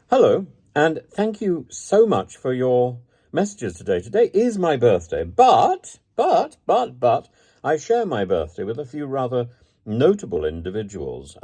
Hello, and thank you so much for your messages today. Today is my birthday, but, I share my birthday with a few rather notable individuals.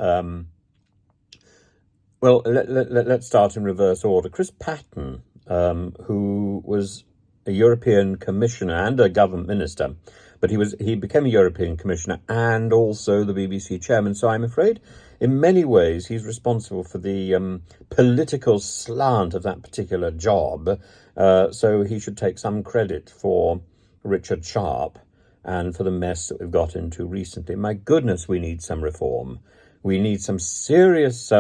Let's start in reverse order. Chris Patton, who was a European commissioner and a government minister, but he became a European commissioner and also the BBC chairman. So I'm afraid, in many ways, he's responsible for the political slant of that particular job. So he should take some credit for Richard Sharp and for the mess that we've got into recently. My goodness, we need some reform. We need some serious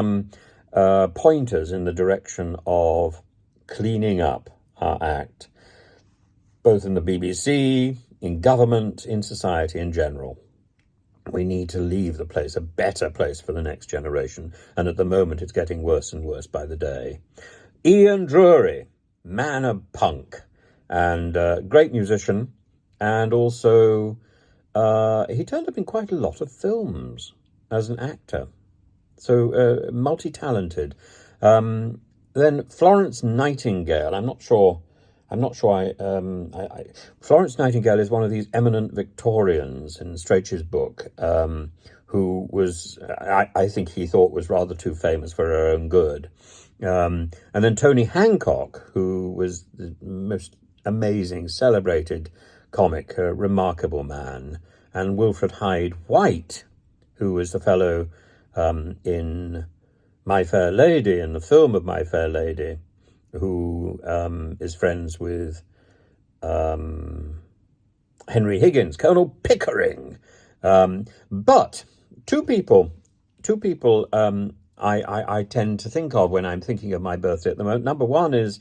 pointers in the direction of cleaning up our act, both in the BBC, in government, in society in general. We need to leave the place a better place for the next generation, and at the moment it's getting worse and worse by the day. Ian Drury, man of punk, and great musician, and also he turned up in quite a lot of films as an actor. So multi-talented. Then Florence Nightingale. I'm not sure. Florence Nightingale is one of these eminent Victorians in Strachey's book, who was, I think he thought was rather too famous for her own good. And then Tony Hancock, who was the most amazing, celebrated comic, a remarkable man. And Wilfred Hyde White, who was the fellow in My Fair Lady, in the film of My Fair Lady, who is friends with Henry Higgins, Colonel Pickering. But two people I tend to think of when I'm thinking of my birthday at the moment. Number one is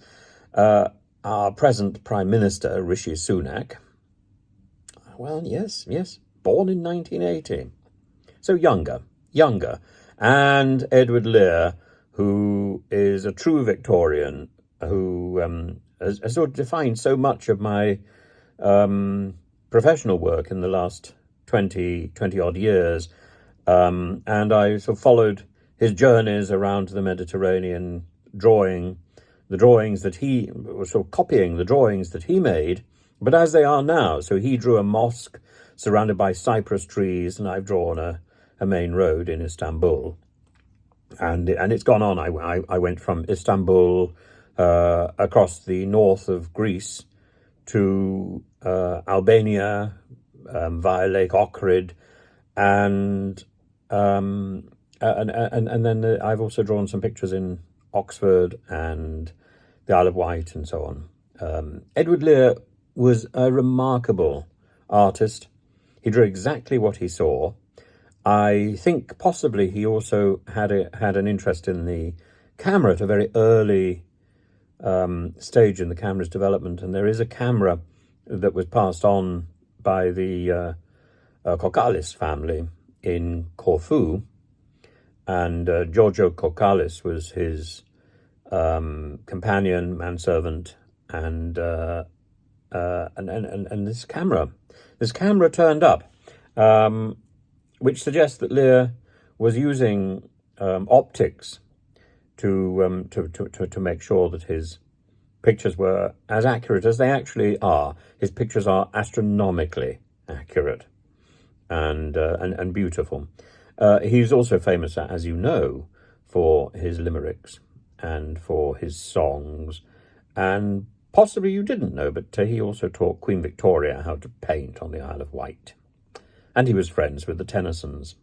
our present Prime Minister, Rishi Sunak. Well, yes, born in 1980. So younger. And Edward Lear, who is a true Victorian, who has sort of defined so much of my professional work in the last 20 odd years. And I sort of followed his journeys around the Mediterranean, copying the drawings that he made, but as they are now. So he drew a mosque surrounded by cypress trees, and I've drawn a main road in Istanbul, and it's gone on. I went from Istanbul across the north of Greece to Albania via Lake Ohrid, and then I've also drawn some pictures in Oxford and the Isle of Wight and so on. Edward Lear was a remarkable artist. He drew exactly what he saw. I think possibly he also had an interest in the camera at a very early stage in the camera's development, and there is a camera that was passed on by the Kokkalis family in Corfu, and Giorgio Kokkalis was his companion, manservant, and this camera turned up. Which suggests that Lear was using optics to make sure that his pictures were as accurate as they actually are. His pictures are astronomically accurate and beautiful. He's also famous, as you know, for his limericks and for his songs, and possibly you didn't know, but he also taught Queen Victoria how to paint on the Isle of Wight. And he was friends with the Tennysons.